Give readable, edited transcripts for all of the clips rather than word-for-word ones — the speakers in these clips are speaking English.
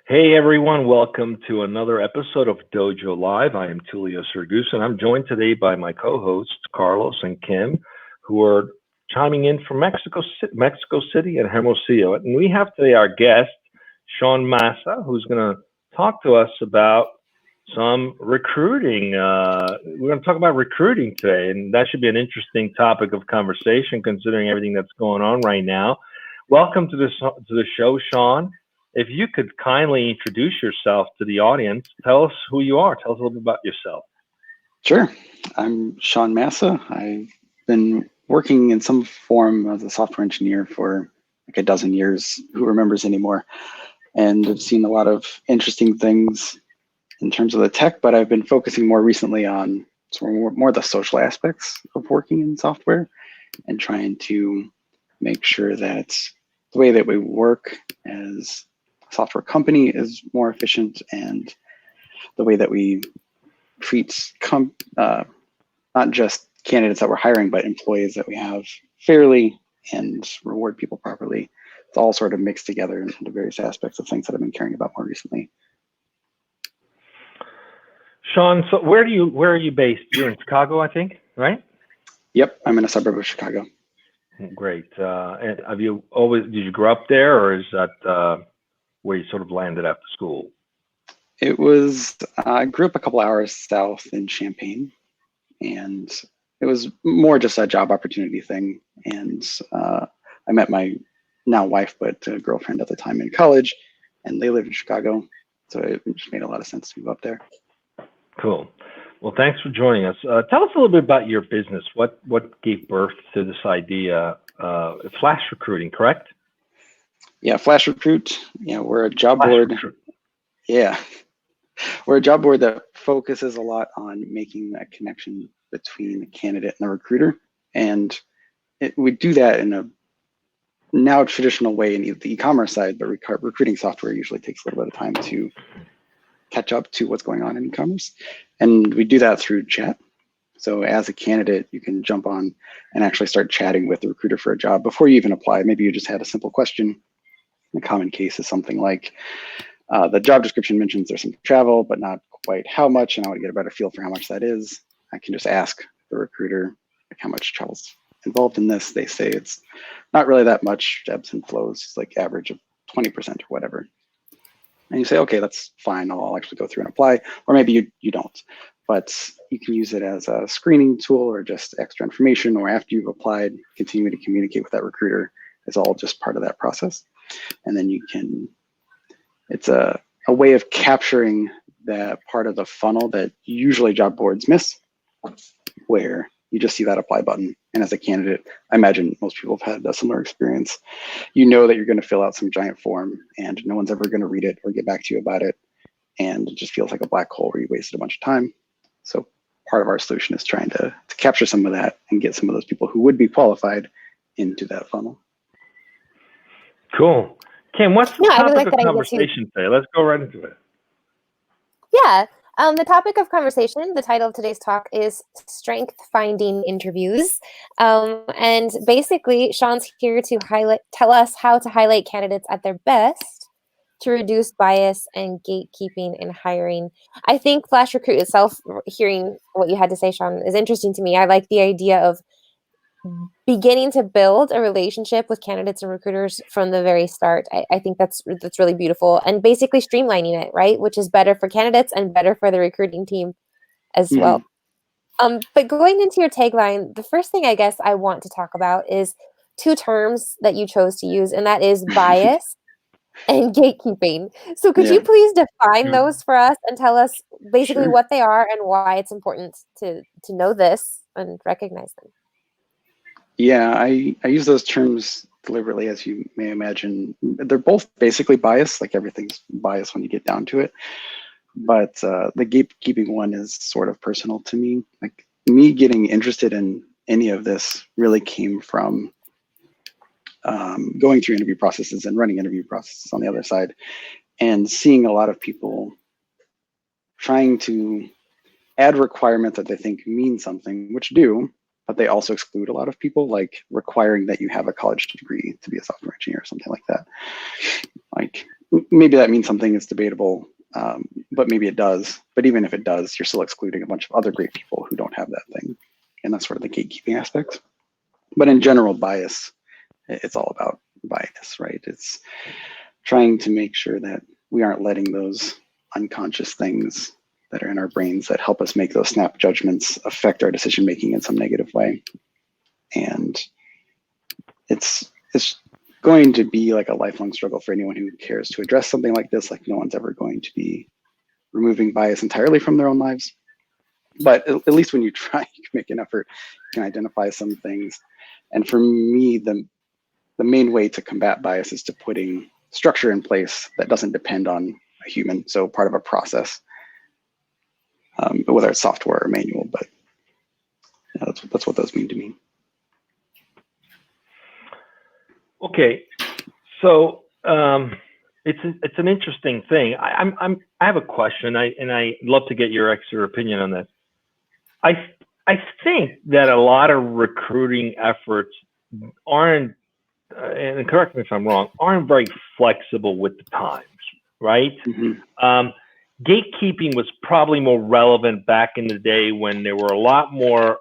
Hey everyone, welcome to another episode of Dojo Live. I am Tulio Sergus, and I'm joined today by my co-hosts Carlos and Kim, who are chiming in from Mexico City and Hermosillo. And we have today our guest, Sean Massa, who's going to talk to us about some recruiting. We're going to talk about recruiting today, and that should be an interesting topic of conversation considering everything that's going on right now. Welcome to the show, Sean. If you could kindly introduce yourself to the audience, tell us who you are. Tell us a little bit about yourself. Sure. I'm Sean Massa. I've been working in some form as a software engineer for like a dozen years. Who remembers anymore? And I've seen a lot of interesting things in terms of the tech, but I've been focusing more recently on more the social aspects of working in software and trying to make sure that the way that we work as a software company is more efficient, and the way that we treat not just candidates that we're hiring, but employees that we have fairly and reward people properly. It's all sort of mixed together into various aspects of things that I've been caring about more recently. Sean, so where are you based? You're in Chicago, I think, right? Yep, I'm in a suburb of Chicago. Great. And did you grow up there, or is that where you sort of landed after school? It was, I grew up a couple hours south in Champaign, and it was more just a job opportunity thing. And I met my now wife, but girlfriend at the time in college, and they lived in Chicago. So it just made a lot of sense to move up there. Cool. Well, thanks for joining us. Tell us a little bit about your business. What gave birth to this idea? Flash recruiting, correct? Yeah, FlashRecruit. Yeah, we're a job board. Yeah, we're a job board that focuses a lot on making that connection between the candidate and the recruiter. And we do that in a now traditional way in the e-commerce side, but recruiting software usually takes a little bit of time to catch up to what's going on in e-commerce. And we do that through chat. So as a candidate, you can jump on and actually start chatting with the recruiter for a job before you even apply. Maybe you just had a simple question. A common case is something like, the job description mentions there's some travel, but not quite how much, and I want to get a better feel for how much that is. I can just ask the recruiter like how much travel's involved in this. They say it's not really that much, ebbs and flows, it's like average of 20% or whatever. And you say, okay, that's fine, I'll actually go through and apply, or maybe you don't. But you can use it as a screening tool or just extra information, or after you've applied, continue to communicate with that recruiter. It's all just part of that process. And then you can, it's a way of capturing that part of the funnel that usually job boards miss, where you just see that apply button. And as a candidate, I imagine most people have had a similar experience. You know that you're going to fill out some giant form and no one's ever going to read it or get back to you about it. And it just feels like a black hole where you wasted a bunch of time. So part of our solution is trying to capture some of that and get some of those people who would be qualified into that funnel. Cool. Kim, what's the topic of conversation today? Let's go right into it. Yeah. The topic of conversation, the title of today's talk is Strengthfinding Interviews. And basically, Sean's here to tell us how to highlight candidates at their best to reduce bias and gatekeeping in hiring. I think FlashRecruit itself, hearing what you had to say, Sean, is interesting to me. I like the idea of beginning to build a relationship with candidates and recruiters from the very start. I think that's really beautiful, and basically streamlining it, right? Which is better for candidates and better for the recruiting team as well. But going into your tagline, the first thing I guess I want to talk about is two terms that you chose to use, and that is bias and gatekeeping. So could you please define those for us and tell us basically what they are and why it's important to know this and recognize them? Yeah, I use those terms deliberately, as you may imagine. They're both basically bias, like everything's bias when you get down to it. But the gatekeeping one is sort of personal to me. Like me getting interested in any of this really came from going through interview processes and running interview processes on the other side, and seeing a lot of people trying to add requirements that they think mean something, which do, but they also exclude a lot of people, like requiring that you have a college degree to be a software engineer or something like that. Like maybe that means something is debatable, but maybe it does. But even if it does, you're still excluding a bunch of other great people who don't have that thing. And that's sort of the gatekeeping aspect. But in general, bias, it's all about bias, right? It's trying to make sure that we aren't letting those unconscious things that are in our brains that help us make those snap judgments affect our decision making in some negative way. And it's going to be like a lifelong struggle for anyone who cares to address something like this. Like, no one's ever going to be removing bias entirely from their own lives. But at least when you try to make an effort, you can identify some things. And for me, the main way to combat bias is to putting structure in place that doesn't depend on a human. So part of a process, whether it's software or manual, but yeah, that's what those mean to me. Okay, so it's an interesting thing. I have a question, and I'd love to get your extra opinion on this. I think that a lot of recruiting efforts aren't, and correct me if I'm wrong, aren't very flexible with the times, right? Mm-hmm. Gatekeeping was probably more relevant back in the day when there were a lot more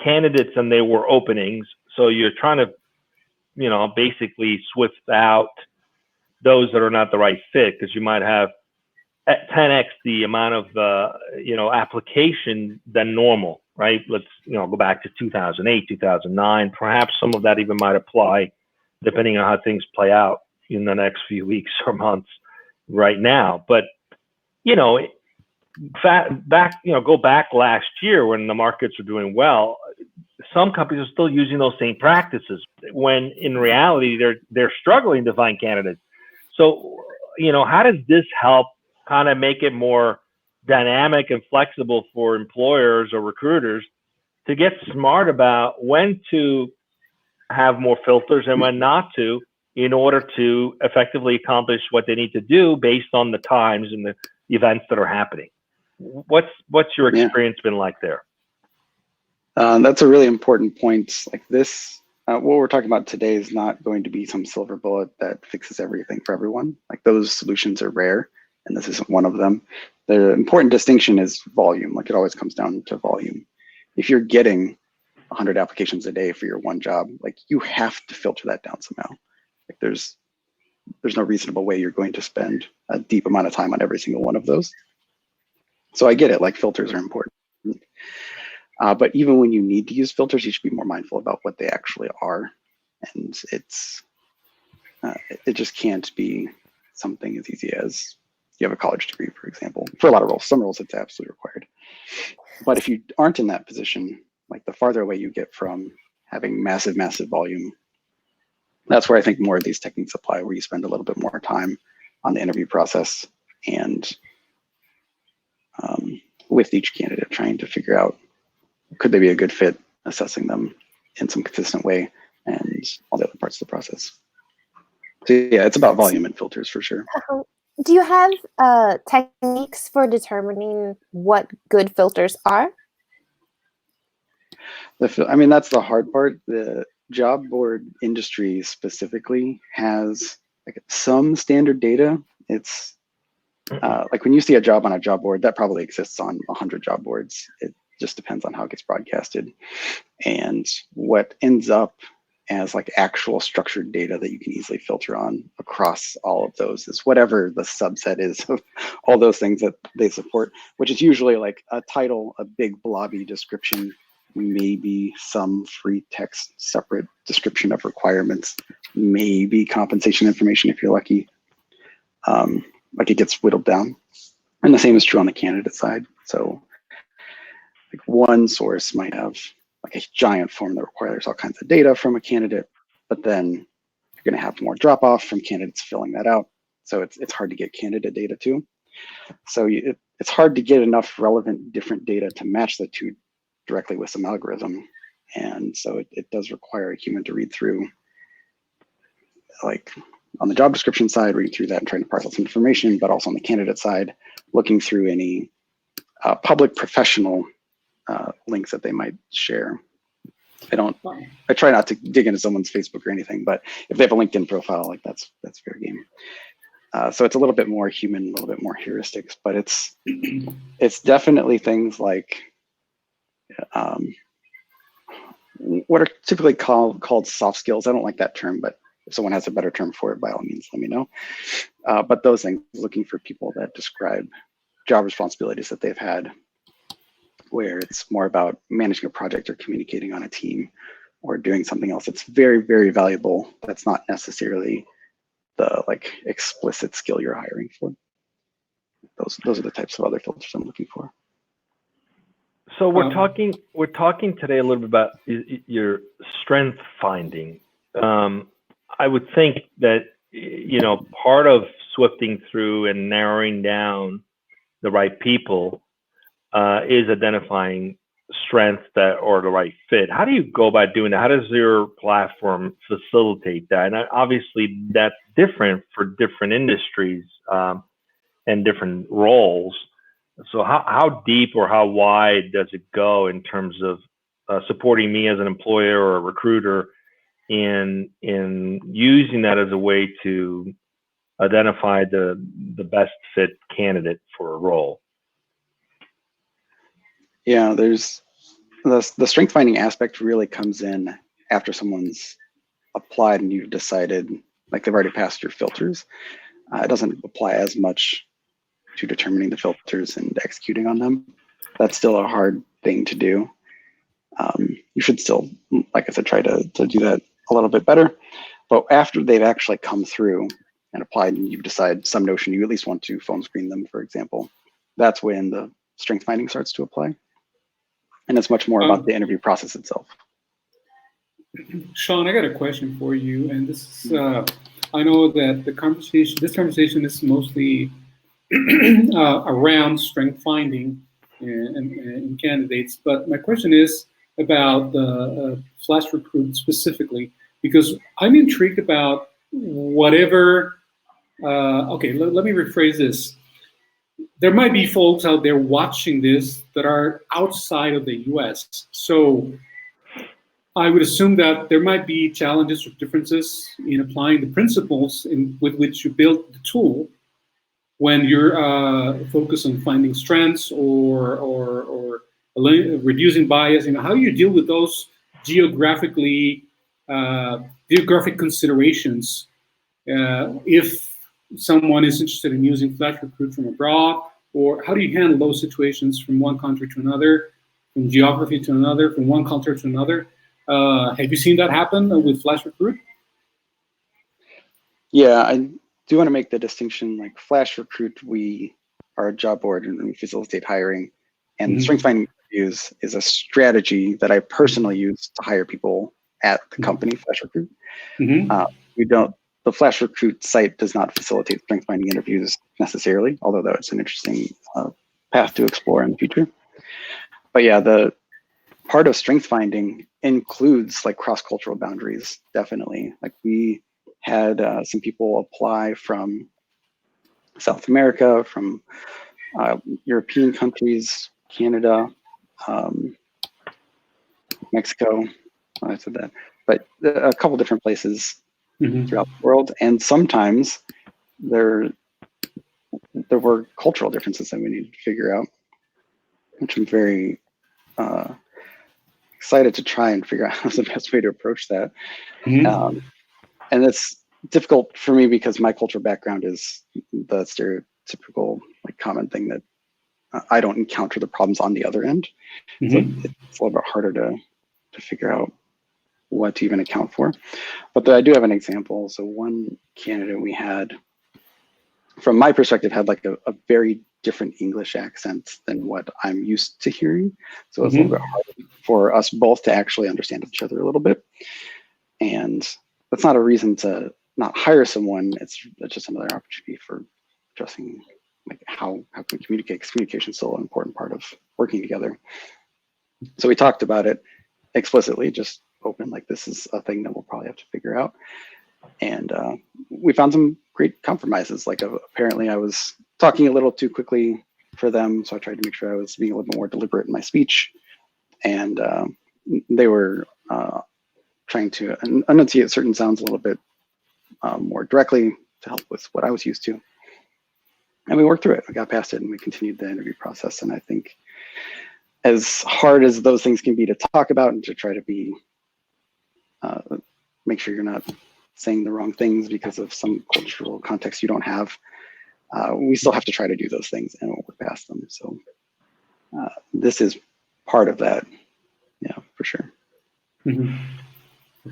candidates than there were openings. So you're trying to, basically swift out those that are not the right fit, because you might have 10x the amount of application than normal, right? Let's go back to 2008, 2009. Perhaps some of that even might apply depending on how things play out in the next few weeks or months right now. But go back last year when the markets were doing well, some companies are still using those same practices when in reality they're struggling to find candidates. So how does this help kind of make it more dynamic and flexible for employers or recruiters to get smart about when to have more filters and when not to, in order to effectively accomplish what they need to do based on the times and the events that are happening? What's your experience been like there? That's a really important point. Like this, what we're talking about today is not going to be some silver bullet that fixes everything for everyone. Like, those solutions are rare, and this isn't one of them. The important distinction is volume. Like, it always comes down to volume. If you're getting 100 applications a day for your one job, like, you have to filter that down somehow. Like, there's no reasonable way you're going to spend a deep amount of time on every single one of those. So I get it, like, filters are important. But even when you need to use filters, you should be more mindful about what they actually are. And it just can't be something as easy as you have a college degree, for example. For a lot of roles, some roles it's absolutely required. But if you aren't in that position, like, the farther away you get from having massive, massive volume, that's where I think more of these techniques apply, where you spend a little bit more time on the interview process and with each candidate, trying to figure out, could they be a good fit, assessing them in some consistent way, and all the other parts of the process. So yeah, it's about volume and filters for sure. Do you have techniques for determining what good filters are? I mean, that's the hard part. The job board industry specifically has like some standard data. It's like when you see a job on a job board, that probably exists on 100 job boards. It just depends on how it gets broadcasted. And what ends up as like actual structured data that you can easily filter on across all of those is whatever the subset is of all those things that they support, which is usually like a title, a big blobby description, maybe some free text separate description of requirements, maybe compensation information if you're lucky. Like, it gets whittled down. And the same is true on the candidate side. So like, one source might have like a giant form that requires all kinds of data from a candidate, but then you're going to have more drop off from candidates filling that out. So it's hard to get candidate data too. So it's hard to get enough relevant different data to match the two directly with some algorithm. And so it does require a human to read through, like on the job description side, reading through that and trying to parse out some information, but also on the candidate side, looking through any public professional links that they might share. I try not to dig into someone's Facebook or anything, but if they have a LinkedIn profile, like that's fair game. So it's a little bit more human, a little bit more heuristics, but it's definitely things like what are typically called soft skills. I don't like that term, but if someone has a better term for it, by all means, let me know. But those things, looking for people that describe job responsibilities that they've had, where it's more about managing a project or communicating on a team or doing something else. It's very, very valuable. That's not necessarily the like explicit skill you're hiring for. Those are the types of other filters I'm looking for. So we're talking today a little bit about your strength finding. I would think that, you know, part of sifting through and narrowing down the right people is identifying strengths that are the right fit. How do you go about doing that? How does your platform facilitate that? And obviously that's different for different industries and different roles. So how deep or how wide does it go in terms of supporting me as an employer or a recruiter in using that as a way to identify the best fit candidate for a role? Yeah, there's the strength finding aspect really comes in after someone's applied and you've decided, like they've already passed your filters. It doesn't apply as much to determining the filters and executing on them. That's still a hard thing to do. You should still, like I said, try to do that a little bit better. But after they've actually come through and applied and you've decided some notion you at least want to phone screen them, for example, that's when the strength finding starts to apply. And it's much more about the interview process itself. Sean, I got a question for you. And this is, I know that this conversation is mostly around strength finding in candidates. But my question is about the FlashRecruit specifically, because I'm intrigued about whatever, okay, let me rephrase this. There might be folks out there watching this that are outside of the US. So I would assume that there might be challenges or differences in applying the principles with which you built the tool when you're focused on finding strengths or reducing bias. You know, how do you deal with those geographic considerations if someone is interested in using FlashRecruit from abroad, or how do you handle those situations from one country to another, from geography to another, from one culture to another? Have you seen that happen with FlashRecruit? Yeah, I do want to make the distinction, like FlashRecruit, we are a job board and we facilitate hiring, and strength finding interviews is a strategy that I personally use to hire people at the company FlashRecruit. The FlashRecruit site does not facilitate strength finding interviews necessarily, although that's an interesting path to explore in the future. But yeah, the part of strength finding includes like cross-cultural boundaries, definitely. Like we had some people apply from South America, from European countries, Canada, Mexico, I said that, but a couple different places throughout the world. And sometimes there were cultural differences that we needed to figure out, which I'm very excited to try and figure out how's the best way to approach that. And it's difficult for me because my cultural background is the stereotypical, like, common thing that I don't encounter the problems on the other end. So it's a little bit harder to figure out what to even account for. But I do have an example. So one candidate we had, from my perspective, had like a very different English accent than what I'm used to hearing. So it's a little bit hard for us both to actually understand each other a little bit. And that's not a reason to not hire someone. It's just another opportunity for addressing like how can we communicate, because communication is still an important part of working together. So we talked about it explicitly, just open, like, this is a thing that we'll probably have to figure out. And we found some great compromises. Like apparently I was talking a little too quickly for them, so I tried to make sure I was being a little bit more deliberate in my speech. And they were trying to enunciate certain sounds a little bit more directly to help with what I was used to. And we worked through it. We got past it and we continued the interview process. And I think as hard as those things can be to talk about and to try to be, make sure you're not saying the wrong things because of some cultural context you don't have, we still have to try to do those things and we'll work past them. So this is part of that. Yeah, for sure. Mm-hmm.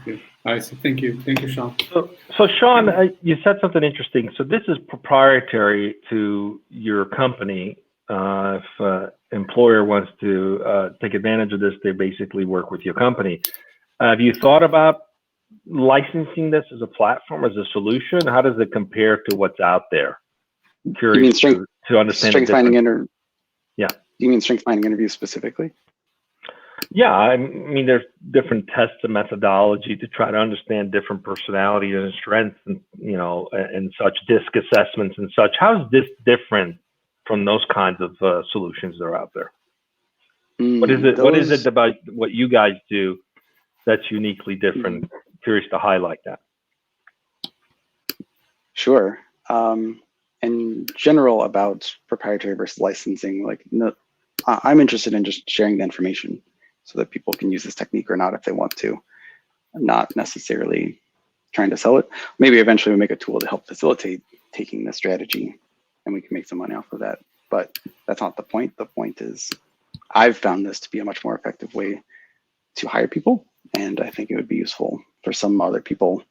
Okay. All right. So thank you, Sean. So Sean, you said something interesting. So this is proprietary to your company. If an employer wants to take advantage of this, they basically work with your company. Have you thought about licensing this as a platform, as a solution? How does it compare to what's out there? I'm curious to understand. Strengthfinding Yeah. You mean strengthfinding interviews specifically? Yeah, I mean, there's different tests and methodology to try to understand different personalities and strengths, and and such, DISC assessments and such. How is this different from those kinds of solutions that are out there? What is it? What is it about what you guys do that's uniquely different? Curious to highlight that. Sure. In general, about proprietary versus licensing, I'm interested in just sharing the information so that people can use this technique or not if they want to, not necessarily trying to sell it. Maybe eventually we make a tool to help facilitate taking the strategy and we can make some money off of that. But that's not the point. The point is I've found this to be a much more effective way to hire people. And I think it would be useful for some other people,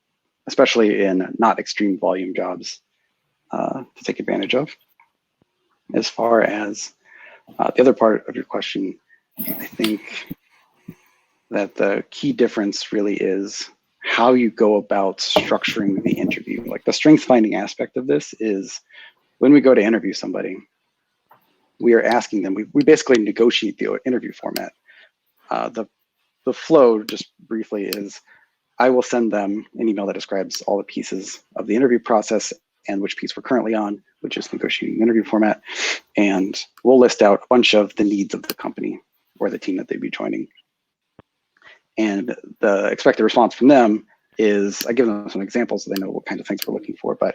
especially in not extreme volume jobs, to take advantage of. As far as the other part of your question, I think that the key difference really is how you go about structuring the interview. Like the strength finding aspect of this is when we go to interview somebody, we are asking them, we basically negotiate the interview format. The flow, just briefly, is I will send them an email that describes all the pieces of the interview process and which piece we're currently on, which is negotiating the interview format. And we'll list out a bunch of the needs of the company or the team that they'd be joining. And the expected response from them is, I give them some examples so they know what kind of things we're looking for, but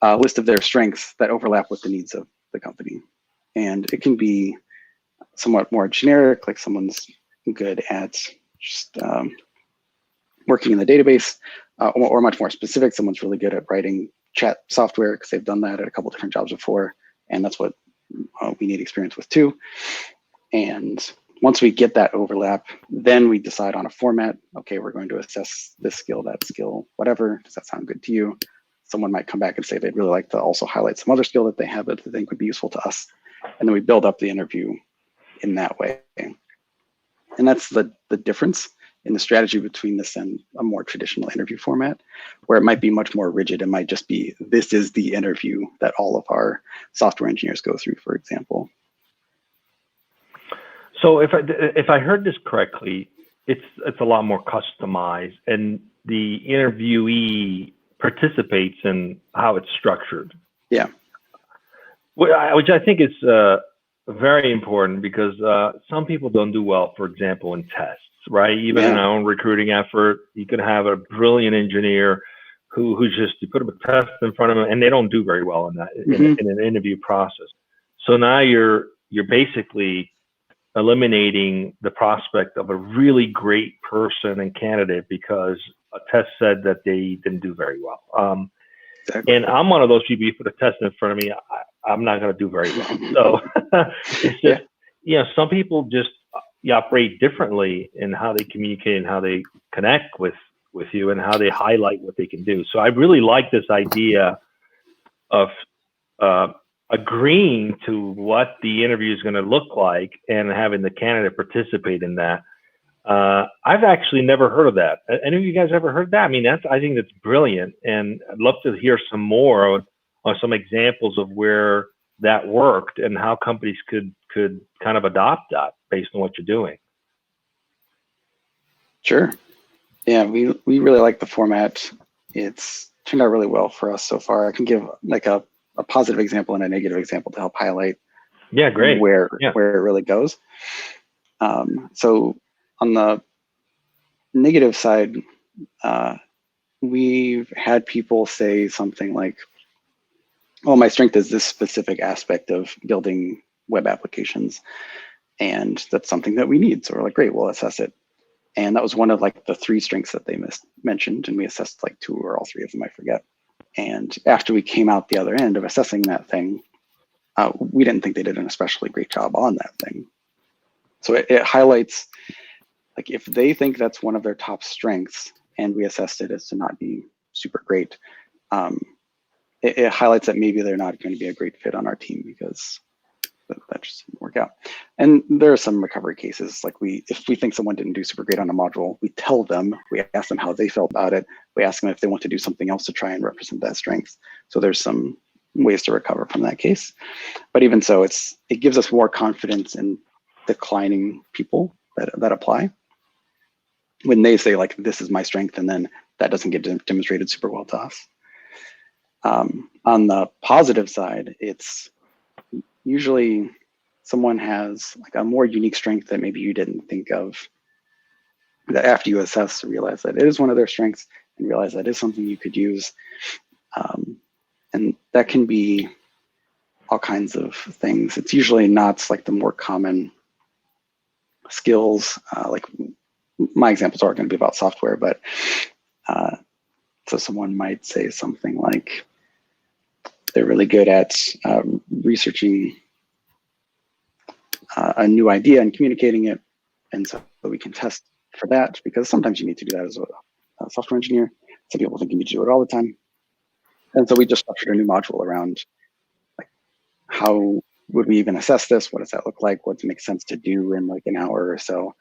a list of their strengths that overlap with the needs of the company. And it can be somewhat more generic, like someone's good at just working in the database, or much more specific, someone's really good at writing chat software because they've done that at a couple different jobs before, and that's what we need experience with too. And once we get that overlap, then we decide on a format. Okay, we're going to assess this skill, that skill, whatever. Does that sound good to you? Someone might come back and say they'd really like to also highlight some other skill that they have that they think would be useful to us. And then we build up the interview in that way. And that's the difference in the strategy between this and a more traditional interview format, where it might be much more rigid. It might just be, this is the interview that all of our software engineers go through, for example. So if I heard this correctly, it's a lot more customized, and the interviewee participates in how it's structured. Yeah. Which I think is very important, because some people don't do well, for example, in tests, right? Even in our own recruiting effort, you can have a brilliant engineer who just, you put them a test in front of them and they don't do very well in that, in an interview process. So now you're basically eliminating the prospect of a really great person and candidate because a test said that they didn't do very well. Exactly. And I'm one of those people, you put a test in front of me, I'm not going to do very well. So it's just, some people just operate differently in how they communicate and how they connect with you and how they highlight what they can do. So I really like this idea of agreeing to what the interview is going to look like and having the candidate participate in that. I've actually never heard of that. Any of you guys ever heard that? I mean, I think that's brilliant, and I'd love to hear some more on some examples of where that worked and how companies could kind of adopt that based on what you're doing. Sure. Yeah, we really like the format. It's turned out really well for us so far. I can give like a positive example and a negative example to help highlight where it really goes. So on the negative side, we've had people say something like, "Oh, my strength is this specific aspect of building web applications, and that's something that we need." So we're like, "Great, we'll assess it." And that was one of like the 3 strengths that they mentioned, and we assessed like 2 or all 3 of them, I forget. And after we came out the other end of assessing that thing, we didn't think they did an especially great job on that thing. So it highlights, like, if they think that's one of their top strengths and we assessed it as to not be super great, it highlights that maybe they're not going to be a great fit on our team because that just didn't work out. And there are some recovery cases, like if we think someone didn't do super great on a module, we tell them, we ask them how they felt about it. We ask them if they want to do something else to try and represent that strength. So there's some ways to recover from that case. But even so, it gives us more confidence in declining people that apply when they say, like, this is my strength, and then that doesn't get demonstrated super well to us. On the positive side, it's usually someone has like a more unique strength that maybe you didn't think of, that after you assess, realize that it is one of their strengths and realize that is something you could use. And that can be all kinds of things. It's usually not like the more common skills. Like my examples are going to be about software, but so someone might say something like they're really good at researching a new idea and communicating it. And so we can test for that, because sometimes you need to do that as a software engineer. Some people think you need to do it all the time. And so we just structured a new module around, like, how would we even assess this? What does that look like? What makes sense to do in like an hour or so?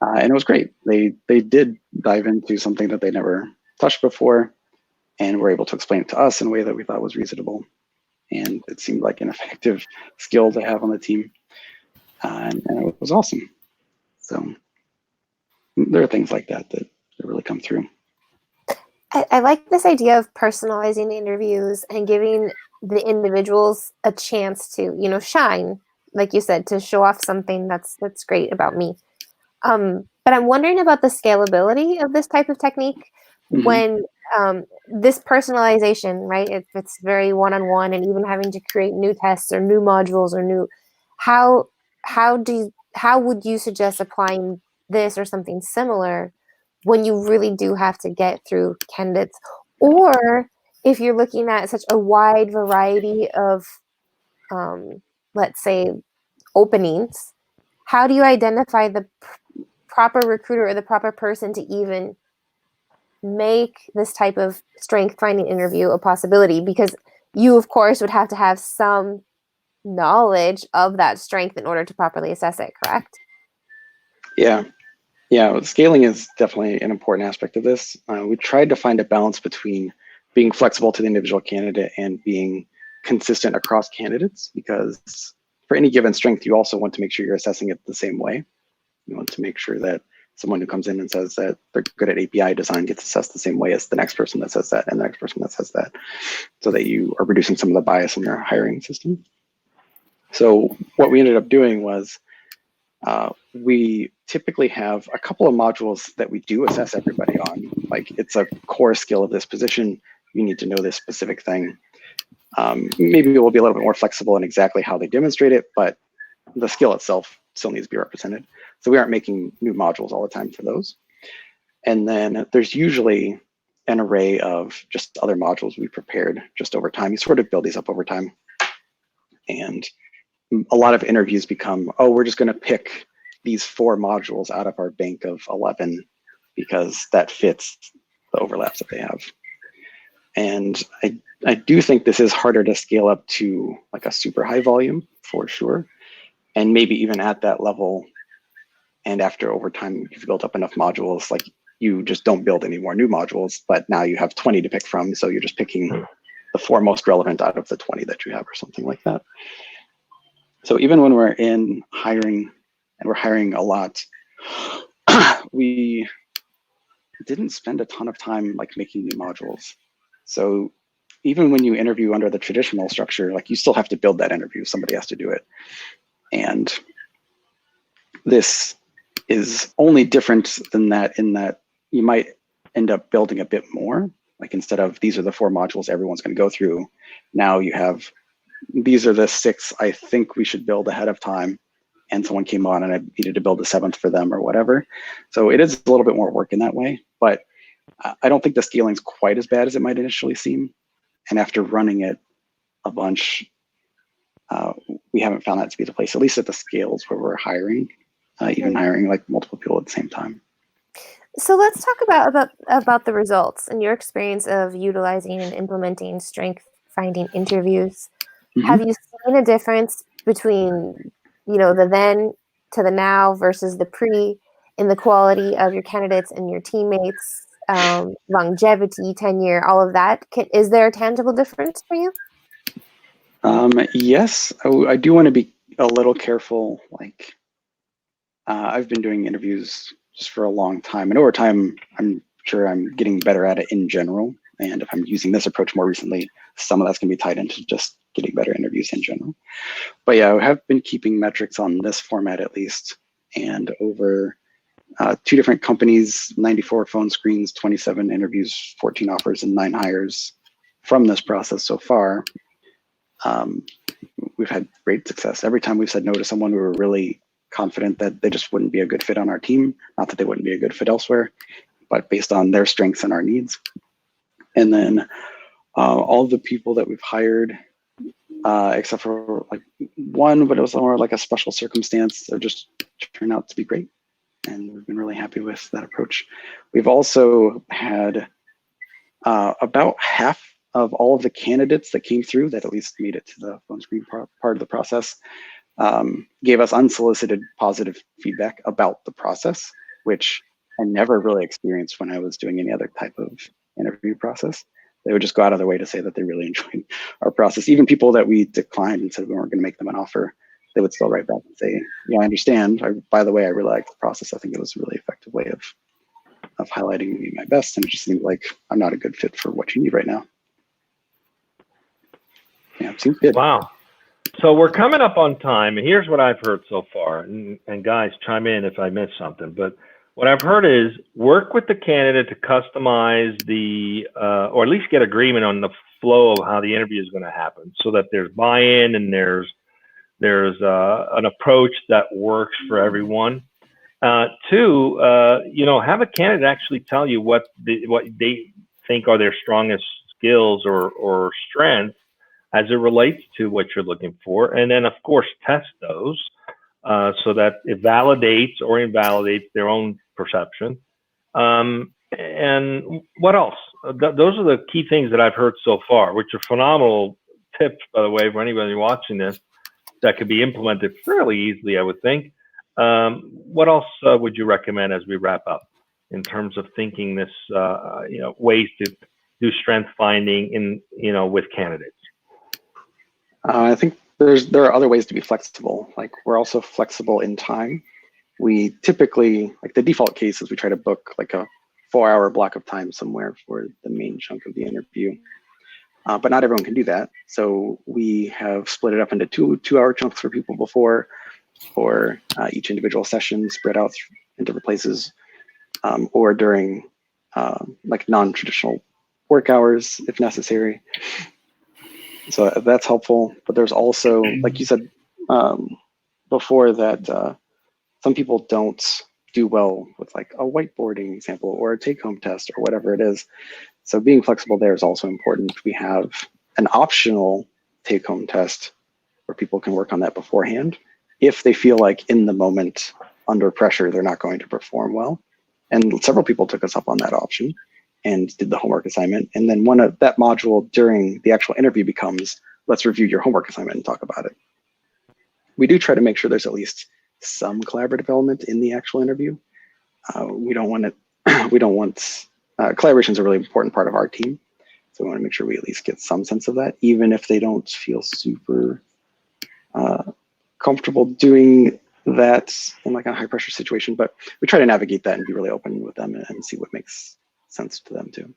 And it was great. They did dive into something that they never touched before, and were able to explain it to us in a way that we thought was reasonable. And it seemed like an effective skill to have on the team. And it was awesome. So there are things like that really come through. I like this idea of personalizing interviews and giving the individuals a chance to, shine, like you said, to show off something that's great about me. But I'm wondering about the scalability of this type of technique. Mm-hmm. When this personalization, right? If it's very one-on-one, and even having to create new tests or new modules or new, how would you suggest applying this or something similar when you really do have to get through candidates? Or if you're looking at such a wide variety of, let's say, openings, how do you identify the proper recruiter or the proper person to even make this type of strength finding interview a possibility? Because you, of course, would have to have some knowledge of that strength in order to properly assess it, correct? Yeah, scaling is definitely an important aspect of this. We tried to find a balance between being flexible to the individual candidate and being consistent across candidates, because for any given strength, you also want to make sure you're assessing it the same way. You want to make sure that someone who comes in and says that they're good at API design gets assessed the same way as the next person that says that and the next person that says that, so that you are reducing some of the bias in your hiring system. So what we ended up doing was we typically have a couple of modules that we do assess everybody on. Like, it's a core skill of this position. You need to know this specific thing. Maybe it will be a little bit more flexible in exactly how they demonstrate it, but the skill itself still needs to be represented. So we aren't making new modules all the time for those. And then there's usually an array of just other modules we prepared just over time. You sort of build these up over time. And a lot of interviews become, oh, we're just going to pick these 4 modules out of our bank of 11 because that fits the overlaps that they have. And I do think this is harder to scale up to like a super high volume for sure. And maybe even at that level, and after over time, you've built up enough modules, like you just don't build any more new modules, but now you have 20 to pick from. So you're just picking the 4 most relevant out of the 20 that you have, or something like that. So even when we're in hiring, and we're hiring a lot, we didn't spend a ton of time like making new modules. So even when you interview under the traditional structure, like you still have to build that interview. Somebody has to do it. And this is only different than that in that you might end up building a bit more. Like instead of these are the 4 modules everyone's going to go through, now you have these are the 6 I think we should build ahead of time, and someone came on and I needed to build a 7th for them or whatever. So it is a little bit more work in that way, but I don't think the scaling's quite as bad as it might initially seem. And after running it a bunch, we haven't found that to be the place, at least at the scales where we're hiring, even hiring like multiple people at the same time. So let's talk about the results and your experience of utilizing and implementing strength finding interviews. Mm-hmm. Have you seen a difference between, the then to the now versus the pre in the quality of your candidates and your teammates, longevity, tenure, all of that? Is there a tangible difference for you? Yes, I do want to be a little careful. Like, I've been doing interviews just for a long time, and over time, I'm sure I'm getting better at it in general. And if I'm using this approach more recently, some of that's going to be tied into just getting better interviews in general. But yeah, I have been keeping metrics on this format at least, and over 2 different companies, 94 phone screens, 27 interviews, 14 offers, and 9 hires from this process so far. We've had great success. Every time we've said no to someone, we were really confident that they just wouldn't be a good fit on our team. Not that they wouldn't be a good fit elsewhere, but based on their strengths and our needs. And then all the people that we've hired, except for like 1, but it was more like a special circumstance, they just turned out to be great. And we've been really happy with that approach. We've also had about half of all of the candidates that came through that at least made it to the phone screen part of the process gave us unsolicited positive feedback about the process, which I never really experienced when I was doing any other type of interview process. They would just go out of their way to say that they really enjoyed our process. Even people that we declined and said we weren't going to make them an offer, they would still write back and say, yeah, I understand. By the way, I really liked the process. I think it was a really effective way of highlighting me my best. And it just seemed like I'm not a good fit for what you need right now. Yeah, it seems good. Wow. So we're coming up on time, and here's what I've heard so far. And guys, chime in if I miss something. But what I've heard is work with the candidate to customize the, or at least get agreement on the flow of how the interview is going to happen, so that there's buy-in and there's an approach that works for everyone. 2, have a candidate actually tell you what they think are their strongest skills or strengths as it relates to what you're looking for, and then of course test those so that it validates or invalidates their own perception. And what else? Those are the key things that I've heard so far, which are phenomenal tips, by the way, for anybody watching this, that could be implemented fairly easily, I would think. What else would you recommend as we wrap up in terms of thinking this, ways to do strength finding with candidates? I think there are other ways to be flexible. Like, we're also flexible in time. We typically, like, the default case is we try to book like a 4-hour block of time somewhere for the main chunk of the interview. But not everyone can do that. So we have split it up into 2-hour chunks for people before, or each individual session spread out in different places, or during like non-traditional work hours if necessary. So that's helpful. But there's also, like you said before, that some people don't do well with like a whiteboarding example or a take-home test or whatever it is. So being flexible there is also important. We have an optional take-home test where people can work on that beforehand if they feel like in the moment under pressure they're not going to perform well. And several people took us up on that option and did the homework assignment. And then one of that module during the actual interview becomes, let's review your homework assignment and talk about it. We do try to make sure there's at least some collaborative element in the actual interview. We don't want collaboration is a really important part of our team. So we want to make sure we at least get some sense of that, even if they don't feel super comfortable doing that in like a high pressure situation. But we try to navigate that and be really open with them and see what makes sense to them too.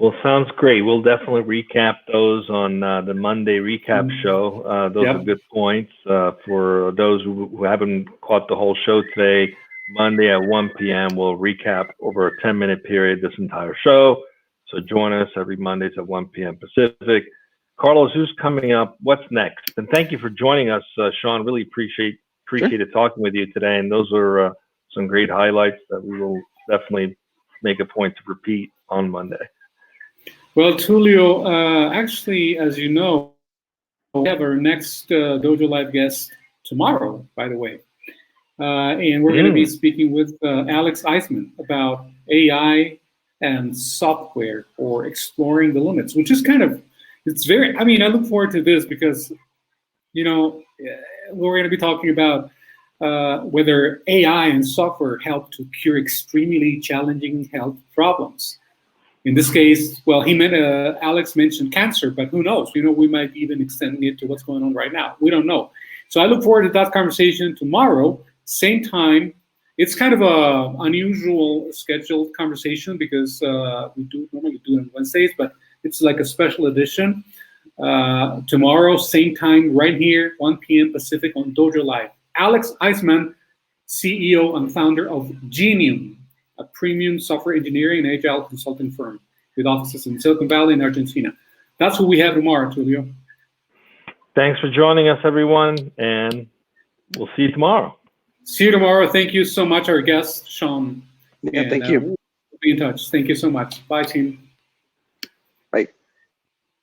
Well, sounds great. We'll definitely recap those on the Monday recap show. Those are good points. For those who haven't caught the whole show today, Monday at 1 p.m., we'll recap over a 10-minute period this entire show. So join us every Mondays at 1 p.m. Pacific. Carlos, who's coming up? What's next? And thank you for joining us, Sean. Really appreciated talking with you today. And those are some great highlights that we will definitely make a point to repeat on Monday. Well, Tulio, actually, as you know, we have our next Dojo Live guest tomorrow, by the way. And we're going to be speaking with Alex Eisman about AI and software or exploring the limits, which is kind of, it's very, I mean, I look forward to this because, you know, we're going to be talking about whether AI and software help to cure extremely challenging health problems. In this case, well, Alex mentioned cancer, but who knows? You know, we might even extend it to what's going on right now. We don't know. So I look forward to that conversation tomorrow, same time. It's kind of a unusual scheduled conversation because we normally do it on Wednesdays, but it's like a special edition. Tomorrow, same time, right here, 1 p.m. Pacific on Dojo Live. Alex Eisman, CEO and founder of Genium, a premium software engineering and agile consulting firm with offices in Silicon Valley and Argentina. That's what we have tomorrow, Tulio. Thanks for joining us, everyone, and we'll see you tomorrow. See you tomorrow. Thank you so much, our guest, Sean. Yeah, thank you. We'll be in touch. Thank you so much. Bye, team.